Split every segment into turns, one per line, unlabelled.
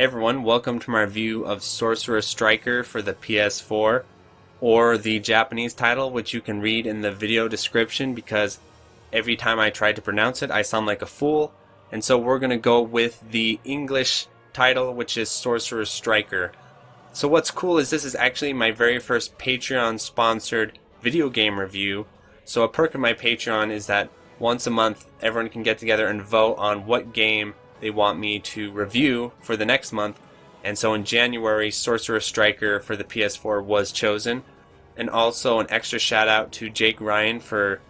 Everyone, welcome to my review of Sorcerer Striker for the PS4, or the Japanese title, which you can read in the video description because every time I try to pronounce it I sound like a fool, and so we're going to go with the English title, which is Sorcerer Striker. So what's cool is this is actually my very first Patreon sponsored video game review. So a perk of my Patreon is that once a month everyone can get together and vote on what game they want me to review for the next month. And so in January, Sorcerer Striker for the PS4 was chosen. And also an extra shout out to Jake Ryan for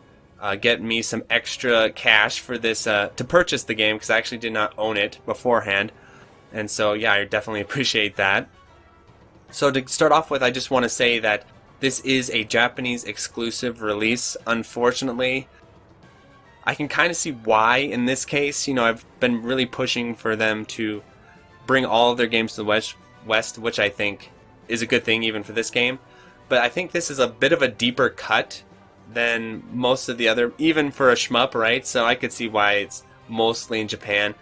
getting me some extra cash for this to purchase the game, because I actually did not own it beforehand. And so yeah, I definitely appreciate that. So to start off with, I just want to say that this is a Japanese exclusive release, unfortunately. I can kind of see why in this case. You know, I've been really pushing for them to bring all of their games to the West, which I think is a good thing even for this game. But I think this is a bit of a deeper cut than most of the other, even for a shmup, right? So I could see why it's mostly in Japan.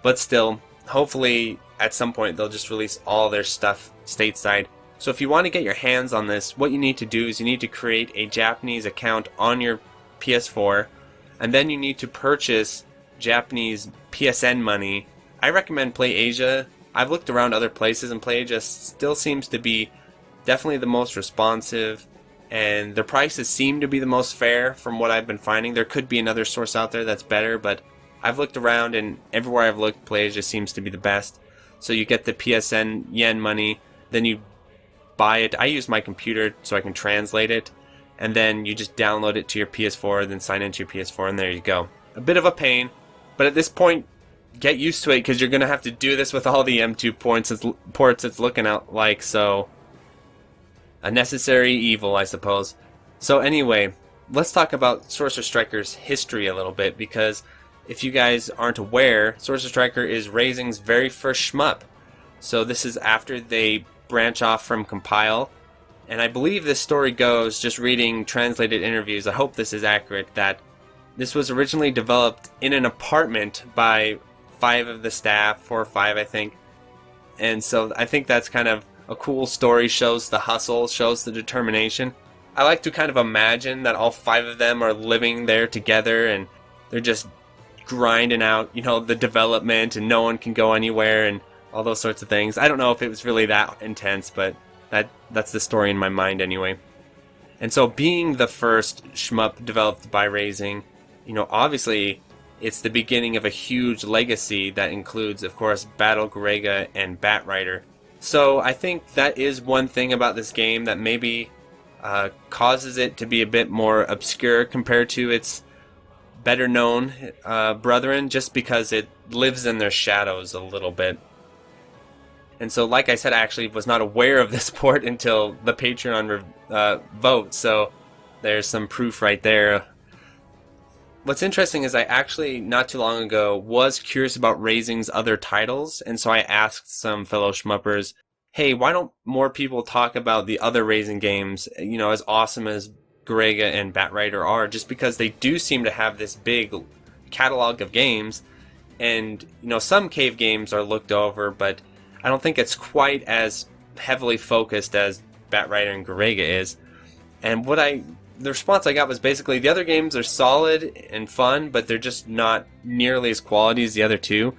But still, hopefully at some point they'll just release all their stuff stateside. So if you want to get your hands on this, what you need to do is you need to create a Japanese account on your PS4. And then you need to purchase Japanese PSN money. I recommend PlayAsia. I've looked around other places and PlayAsia still seems to be definitely the most responsive. And their prices seem to be the most fair from what I've been finding. There could be another source out there that's better, but I've looked around and everywhere I've looked, PlayAsia seems to be the best. So you get the PSN yen money, then you buy it. I use my computer so I can translate it. And then you just download it to your PS4, then sign into your PS4, and there you go. A bit of a pain, but at this point, get used to it, because you're going to have to do this with all the M2 ports it's looking out like, so a necessary evil, I suppose. So anyway, let's talk about Sorcerer Striker's history a little bit, because if you guys aren't aware, Sorcerer Striker is Raising's very first shmup. So this is after they branch off from Compile. And I believe this story goes, just reading translated interviews, I hope this is accurate, that this was originally developed in an apartment by 5 of the staff, 4 or 5 I think. And so I think that's kind of a cool story, shows the hustle, shows the determination. I like to kind of imagine that all 5 of them are living there together and they're just grinding out, you know, the development, and no one can go anywhere and all those sorts of things. I don't know if it was really that intense, but that's the story in my mind anyway. And so being the first shmup developed by Raising, you know, obviously it's the beginning of a huge legacy that includes, of course, Battle Garegga and Batrider. So I think that is one thing about this game that maybe causes it to be a bit more obscure compared to its better known brethren, just because it lives in their shadows a little bit. And so, like I said, I actually was not aware of this port until the Patreon vote, so there's some proof right there. What's interesting is I actually, not too long ago, was curious about Raising's other titles, and so I asked some fellow shmuppers, hey, why don't more people talk about the other Raising games, you know, as awesome as Garegga and Batrider are, just because they do seem to have this big catalog of games, and, you know, some cave games are looked over, but I don't think it's quite as heavily focused as Batrider and Garegga is. And the response I got was basically the other games are solid and fun, but they're just not nearly as quality as the other two,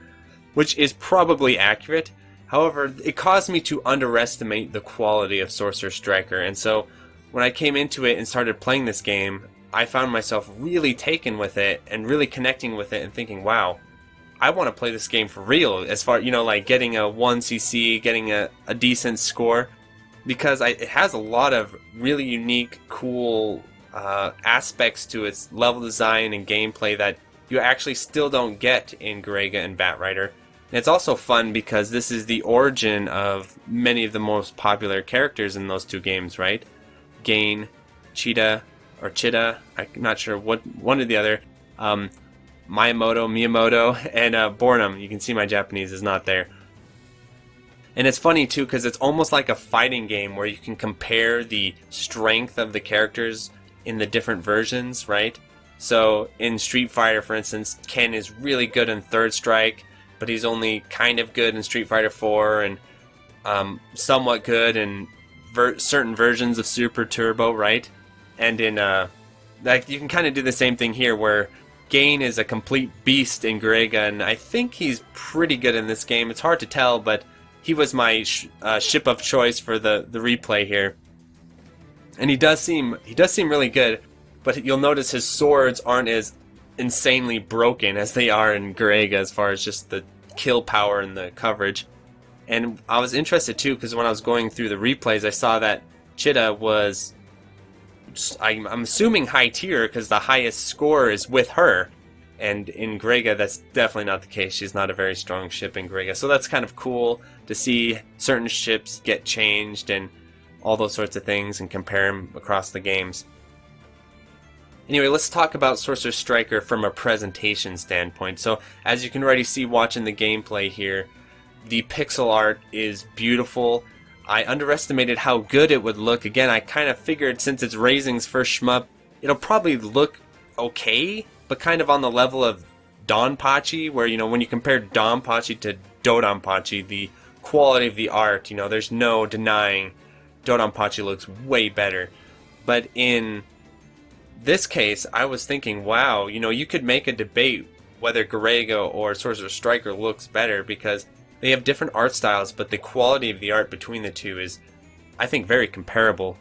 which is probably accurate. However, it caused me to underestimate the quality of Sorcerer Striker, and so when I came into it and started playing this game, I found myself really taken with it and really connecting with it and thinking, wow, I want to play this game for real, as far, you know, like getting a 1cc, getting a decent score, because it has a lot of really unique, cool aspects to its level design and gameplay that you actually still don't get in Garegga and Batrider. And it's also fun because this is the origin of many of the most popular characters in those two games, right? Gain, Cheetah, or Chitta, I'm not sure what one or the other. Miyamoto, and Bornum. You can see my Japanese is not there. And it's funny too, because it's almost like a fighting game where you can compare the strength of the characters in the different versions, right? So in Street Fighter, for instance, Ken is really good in Third Strike, but he's only kind of good in Street Fighter 4 and somewhat good in certain versions of Super Turbo, right? And in like you can kind of do the same thing here, where Gain is a complete beast in Garega, and I think he's pretty good in this game. It's hard to tell, but he was my ship of choice for the replay here, and he does seem really good. But you'll notice his swords aren't as insanely broken as they are in Garega, as far as just the kill power and the coverage. And I was interested too, because when I was going through the replays, I saw that Chita was, I'm assuming high tier, because the highest score is with her. And in Garega, that's definitely not the case. She's not a very strong ship in Garega. So that's kind of cool to see certain ships get changed and all those sorts of things and compare them across the games. Anyway, let's talk about Sorcer Striker from a presentation standpoint. So as you can already see watching the gameplay here, the pixel art is beautiful. I underestimated how good it would look. Again, I kind of figured since it's Raising's first shmup, it'll probably look okay, but kind of on the level of Donpachi, where, you know, when you compare Donpachi to Dodonpachi, the quality of the art, you know, there's no denying Dodonpachi looks way better. But in this case, I was thinking, wow, you know, you could make a debate whether Garega or Sorcerer Striker looks better, because they have different art styles, but the quality of the art between the two is, I think, very comparable.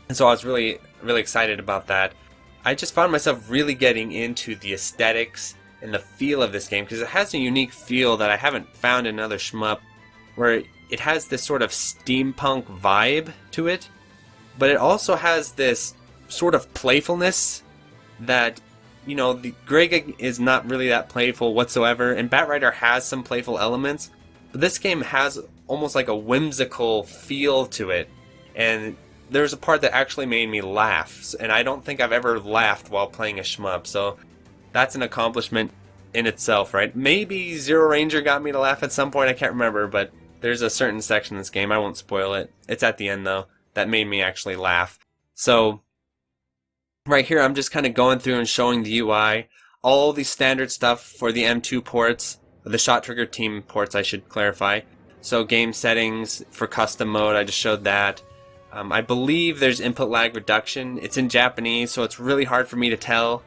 And so I was really, really excited about that. I just found myself really getting into the aesthetics and the feel of this game, because it has a unique feel that I haven't found in another shmup, where it has this sort of steampunk vibe to it, but it also has this sort of playfulness that, you know, the Garega is not really that playful whatsoever, and Batrider has some playful elements, but this game has almost like a whimsical feel to it, and there's a part that actually made me laugh, and I don't think I've ever laughed while playing a shmup, so that's an accomplishment in itself, right? Maybe Zero Ranger got me to laugh at some point, I can't remember, but there's a certain section in this game, I won't spoil it, it's at the end though, that made me actually laugh. So right here, I'm just kind of going through and showing the UI, all the standard stuff for the M2 ports, the Shot Trigger Team ports, I should clarify. So game settings for custom mode, I just showed that. I believe there's input lag reduction. It's in Japanese, so it's really hard for me to tell.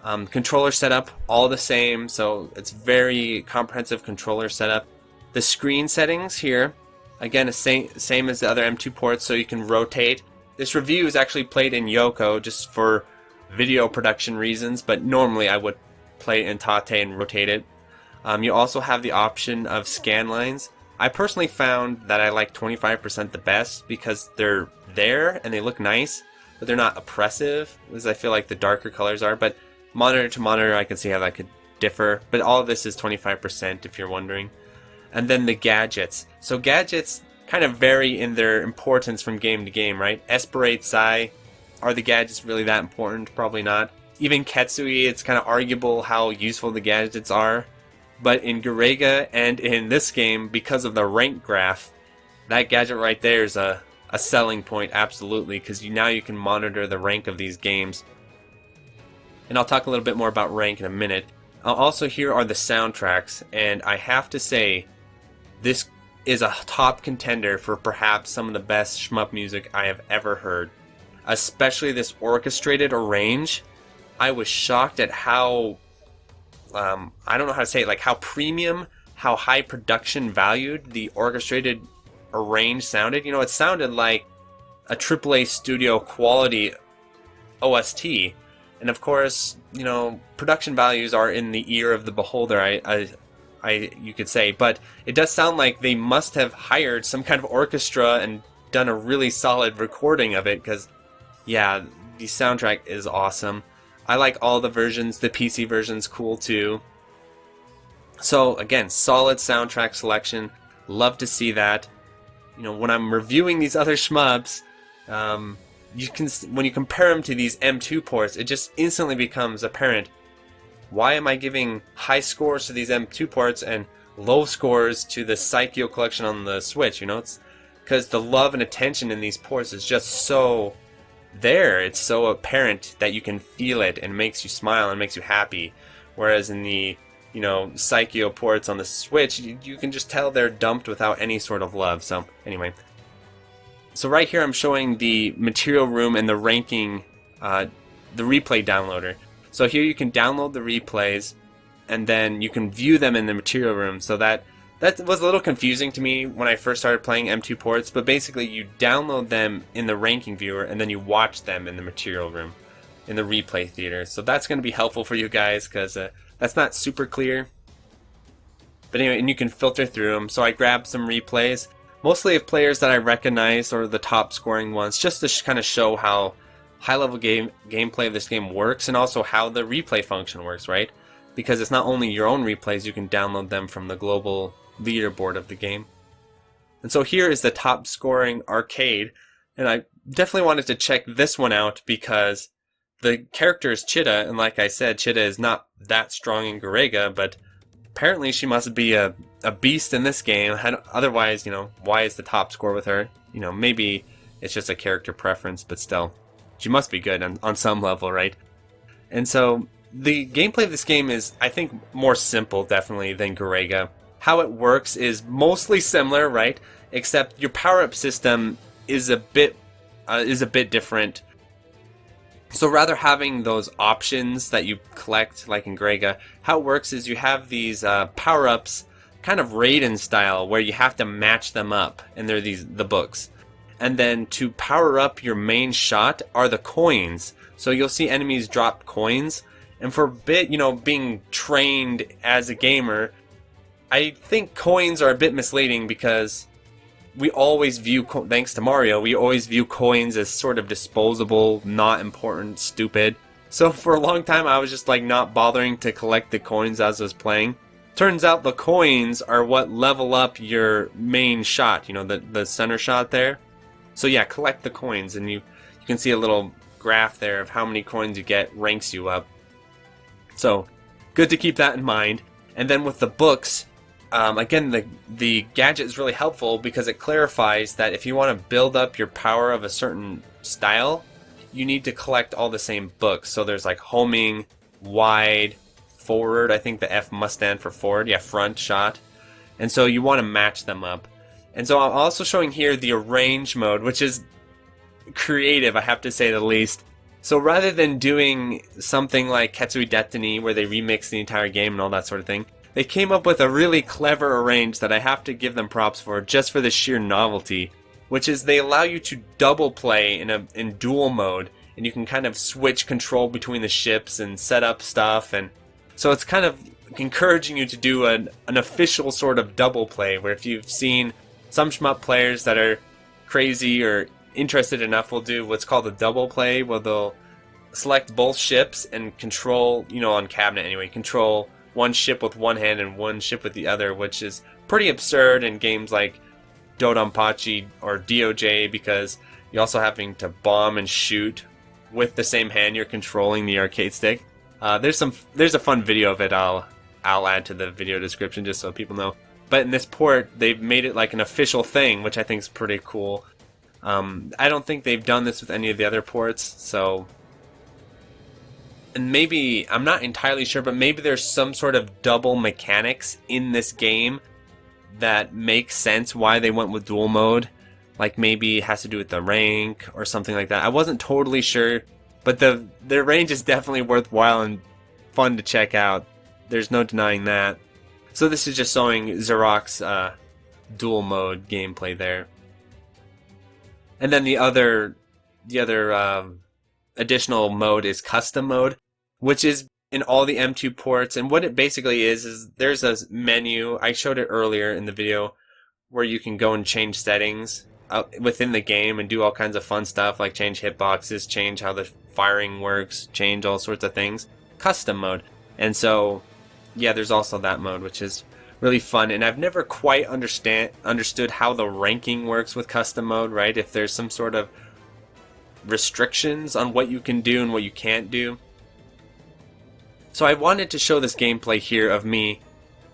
Controller setup, all the same, so it's very comprehensive controller setup. The screen settings here, again, same as the other M2 ports, so you can rotate. This review is actually played in Yoko just for video production reasons, but normally I would play it in Tate and rotate it. You also have the option of scan lines. I personally found that I like 25% the best, because they're there and they look nice, but they're not oppressive, as I feel like the darker colors are. But monitor to monitor, I can see how that could differ. But all of this is 25% if you're wondering. And then the gadgets. So gadgets kind of vary in their importance from game to game, right? Esperate, Sai, are the gadgets really that important? Probably not. Even Ketsui, it's kind of arguable how useful the gadgets are. But in Garega and in this game, because of the rank graph, that gadget right there is a selling point, absolutely, because now you can monitor the rank of these games. And I'll talk a little bit more about rank in a minute. Also, here are the soundtracks, and I have to say, this is a top contender for perhaps some of the best shmup music I have ever heard. Especially this orchestrated arrange. I was shocked at how, I don't know how to say it, like how premium, how high production valued the orchestrated arrange sounded. You know, it sounded like a AAA studio quality OST. And of course, you know, production values are in the ear of the beholder, you could say, but it does sound like they must have hired some kind of orchestra and done a really solid recording of it, because, yeah, the soundtrack is awesome. I like all the versions, the PC version's cool too. So, again, solid soundtrack selection, love to see that. You know, when I'm reviewing these other shmups, you can, when you compare them to these M2 ports, it just instantly becomes apparent. Why am I giving high scores to these M2 ports and low scores to the Saikyo collection on the Switch? You know, it's because the love and attention in these ports is just so there. It's so apparent that you can feel it and makes you smile and makes you happy. Whereas in the Psycho ports on the Switch, you can just tell they're dumped without any sort of love. So anyway, so right here I'm showing the material room and the ranking, the replay downloader. So here you can download the replays, and then you can view them in the material room. So that was a little confusing to me when I first started playing M2 ports, but basically you download them in the ranking viewer and then you watch them in the material room, in the replay theater. So that's going to be helpful for you guys, because that's not super clear. But anyway, and you can filter through them. So I grabbed some replays, mostly of players that I recognize, or the top scoring ones, just to kind of show how high-level gameplay of this game works, and also how the replay function works, right? Because it's not only your own replays, you can download them from the global leaderboard of the game. And so here is the top scoring arcade, and I definitely wanted to check this one out because the character is Chitta, and like I said, Chitta is not that strong in Garega, but apparently she must be a beast in this game. Otherwise, why is the top score with her? Maybe it's just a character preference, but still, she must be good on some level, right? And so the gameplay of this game is, I think, more simple, definitely, than Garega. How it works is mostly similar, right? Except your power-up system is a bit different. So rather having those options that you collect, like in Garega, how it works is you have these power-ups, kind of Raiden style, where you have to match them up, and they're the books. And then to power up your main shot are the coins. So you'll see enemies drop coins. And for a bit, being trained as a gamer, I think coins are a bit misleading, because we always view, thanks to Mario, we always view coins as sort of disposable, not important, stupid. So for a long time I was just not bothering to collect the coins as I was playing. Turns out the coins are what level up your main shot, the center shot there. So yeah, collect the coins, and you can see a little graph there of how many coins you get ranks you up. So good to keep that in mind. And then with the books, again, the gadget is really helpful because it clarifies that if you want to build up your power of a certain style, you need to collect all the same books. So there's homing, wide, forward. I think the F must stand for forward. Yeah, front shot. And so you want to match them up. And so I'm also showing here the arrange mode, which is creative, I have to say the least. So rather than doing something like Ketsui Detoni, where they remix the entire game and all that sort of thing, they came up with a really clever arrange that I have to give them props for, just for the sheer novelty, which is they allow you to double play in dual mode, and you can kind of switch control between the ships and set up stuff, and so it's kind of encouraging you to do an official sort of double play, where if you've seen some shmup players that are crazy or interested enough will do what's called a double play, where they'll select both ships and control, on cabinet anyway, control one ship with one hand and one ship with the other, which is pretty absurd in games like Dodonpachi or DOJ, because you're also having to bomb and shoot with the same hand you're controlling the arcade stick. There's a fun video of it I'll add to the video description just so people know. But in this port, they've made it like an official thing, which I think is pretty cool. I don't think they've done this with any of the other ports, so... And maybe, I'm not entirely sure, but maybe there's some sort of double mechanics in this game that makes sense why they went with dual mode. Like maybe it has to do with the rank or something like that. I wasn't totally sure, but the range is definitely worthwhile and fun to check out. There's no denying that. So this is just showing Zarok's dual mode gameplay there. And then the other additional mode is custom mode, which is in all the M2 ports. And what it basically is there's a menu, I showed it earlier in the video, where you can go and change settings within the game and do all kinds of fun stuff, like change hitboxes, change how the firing works, change all sorts of things. Custom mode. And so, yeah, there's also that mode, which is really fun. And I've never quite understood how the ranking works with custom mode, right? If there's some sort of restrictions on what you can do and what you can't do. So I wanted to show this gameplay here of me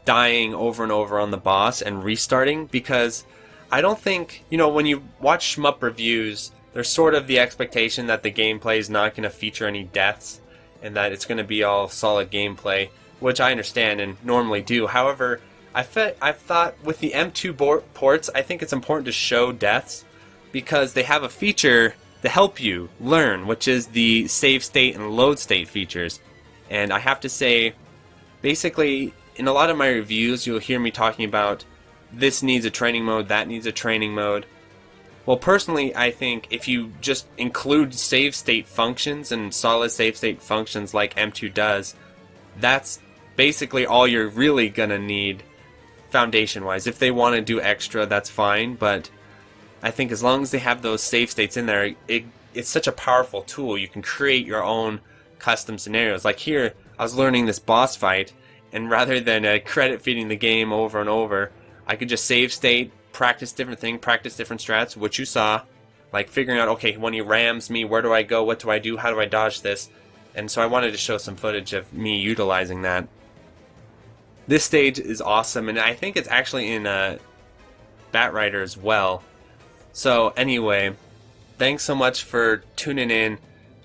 dying over and over on the boss and restarting, because I don't think, when you watch shmup reviews, there's sort of the expectation that the gameplay is not going to feature any deaths and that it's going to be all solid gameplay. which I understand and normally do. However, I've thought with the M2 ports, I think it's important to show deaths because they have a feature to help you learn, which is the save state and load state features. And I have to say, basically, in a lot of my reviews, you'll hear me talking about this needs a training mode, that needs a training mode. Well, personally, I think if you just include save state functions and solid save state functions like M2 does, that's basically all you're really gonna need foundation-wise. If they want to do extra, that's fine, but I think as long as they have those save states in there, it's such a powerful tool. You can create your own custom scenarios. Like here, I was learning this boss fight, and rather than credit feeding the game over and over, I could just save state, practice different things, practice different strats, which you saw, like figuring out, okay, when he rams me, where do I go, what do I do, how do I dodge this? And so I wanted to show some footage of me utilizing that. This stage is awesome, and I think it's actually in Batrider as well. So anyway, thanks so much for tuning in.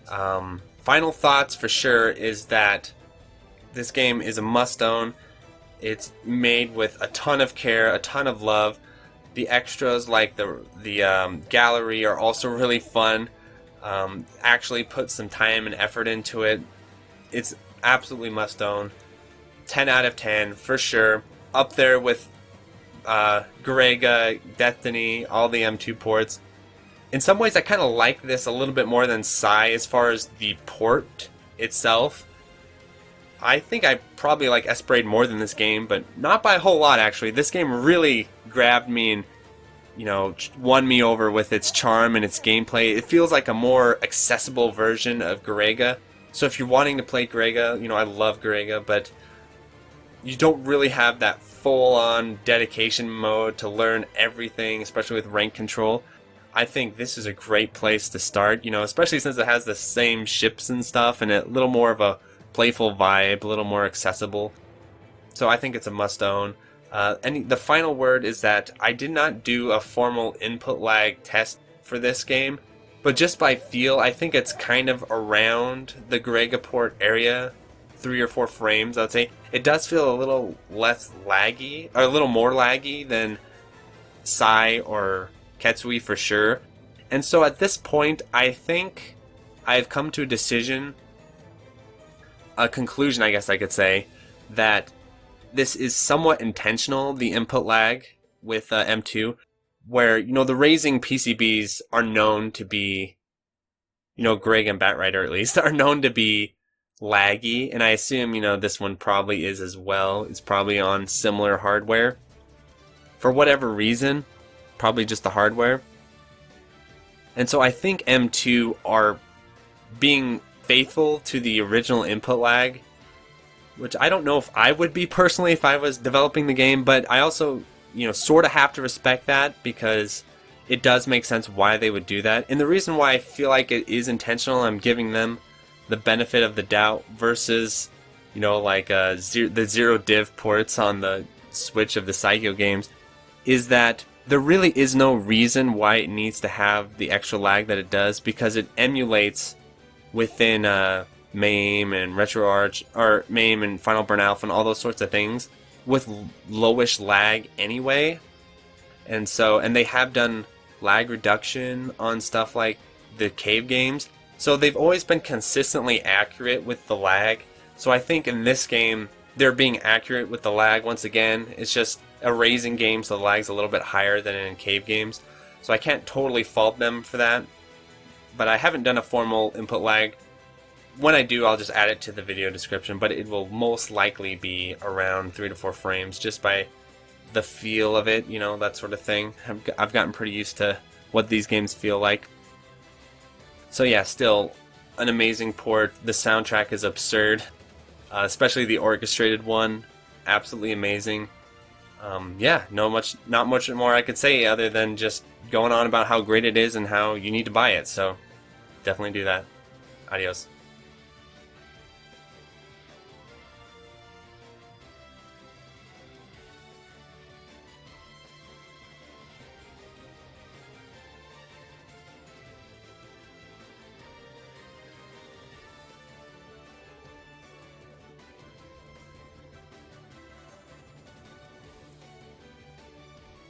Final thoughts for sure is that this game is a must-own. It's made with a ton of care, a ton of love. The extras like the gallery are also really fun. Actually put some time and effort into it. It's absolutely must-own. 10 out of 10 for sure. Up there with Garega, Destiny, all the M2 ports. In some ways I kind of like this a little bit more than Psy as far as the port itself. I think I probably like Esperade more than this game, but not by a whole lot actually. This game really grabbed me and, you know, won me over with its charm and its gameplay. It feels like a more accessible version of Garega. So if you're wanting to play Garega, you know, I love Garega, but you don't really have that full-on dedication mode to learn everything, especially with rank control. I think this is a great place to start, you know, especially since it has the same ships and stuff and a little more of a playful vibe, a little more accessible. So I think it's a must-own. And the final word is that I did not do a formal input lag test for this game, but just by feel, I think it's kind of around the Garega port area, 3 or 4 frames, I'd say. It does feel a little less laggy, or a little more laggy than Psy or Ketsui for sure. And so at this point, I think I've come to a decision, a conclusion, I guess I could say, that this is somewhat intentional, the input lag with M2, where, you know, the raising PCBs are known to be, you know, Greg and Batrider at least, are known to be laggy, and I assume, you know, this one probably is as well. It's probably on similar hardware. For whatever reason, probably just the hardware. And so I think M2 are being faithful to the original input lag, which I don't know if I would be personally if I was developing the game, but I also, you know, sort of have to respect that because it does make sense why they would do that. And the reason why I feel like it is intentional, I'm giving them the benefit of the doubt versus, you know, like the zero div ports on the Switch of the Psycho games, is that there really is no reason why it needs to have the extra lag that it does, because it emulates within MAME and RetroArch, or MAME and Final Burn Alpha and all those sorts of things with lowish lag anyway. And so, and they have done lag reduction on stuff like the cave games. So they've always been consistently accurate with the lag. So I think in this game, they're being accurate with the lag once again. It's just a raising game, so the lag's a little bit higher than in cave games. So I can't totally fault them for that. But I haven't done a formal input lag. When I do, I'll just add it to the video description, but it will most likely be around 3 to 4 frames just by the feel of it, you know, that sort of thing. I've gotten pretty used to what these games feel like. So yeah, still an amazing port. The soundtrack is absurd, especially the orchestrated one. Absolutely amazing. Yeah, not much more I could say other than just going on about how great it is and how you need to buy it. So definitely do that. Adios.